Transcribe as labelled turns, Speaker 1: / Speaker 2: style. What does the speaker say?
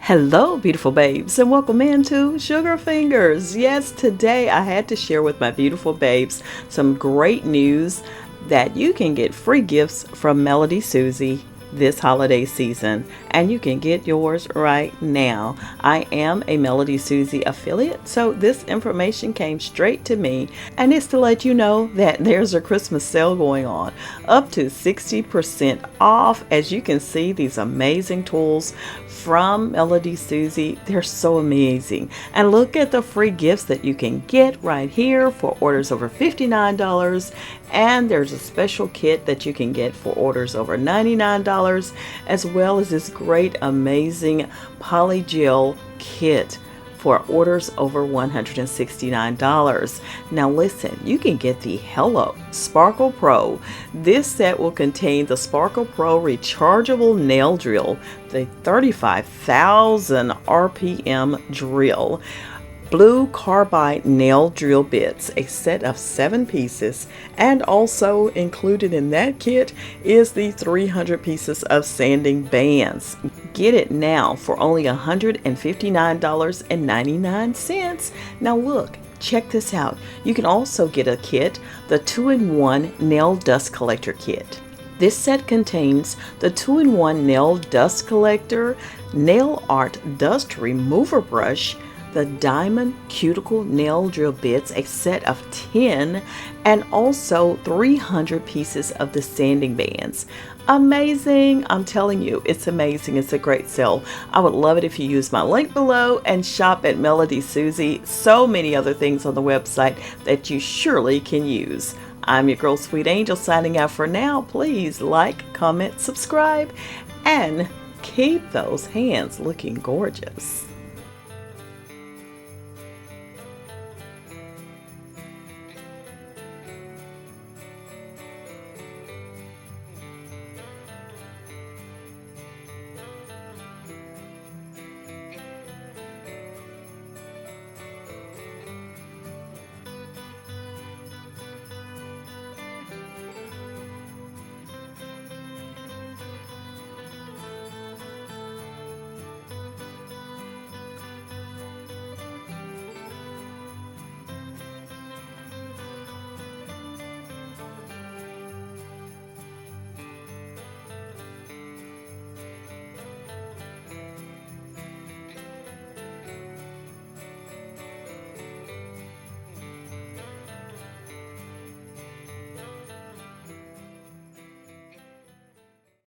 Speaker 1: Hello, beautiful babes, and welcome into Sugar Fingers. Yes, today I had to share with my beautiful babes some great news that you can get free gifts from Melodysusie this holiday season, and you can get yours right now. I am a Melodysusie affiliate, so this information came straight to me, and it's to let you know that there's a Christmas sale going on, up to 60% off. As you can see, these amazing tools from Melodysusie, they're so amazing. And look at the free gifts that you can get right here for orders over $59, and there's a special kit that you can get for orders over $99, as well as this great amazing polygel kit for orders over $169. Now listen, you can get the Hello Sparkle Pro. This set will contain the Sparkle Pro rechargeable nail drill, the 35,000 RPM drill, blue carbide nail drill bits, a set of 7 pieces, and also included in that kit is the 300 pieces of sanding bands. Get it now for only $159.99. Now look, check this out. You can also get a kit, the 2-in-1 nail dust collector kit. This set contains the 2-in-1 nail dust collector, nail art dust remover brush, the diamond cuticle nail drill bits, a set of 10, and also 300 pieces of the sanding bands. Amazing! I'm telling you, it's amazing. It's a great sale. I would love it if you use my link below and shop at Melodysusie. So many other things on the website that you surely can use. I'm your girl, Sweet Angel, signing out for now. Please like, comment, subscribe, and keep those hands looking gorgeous.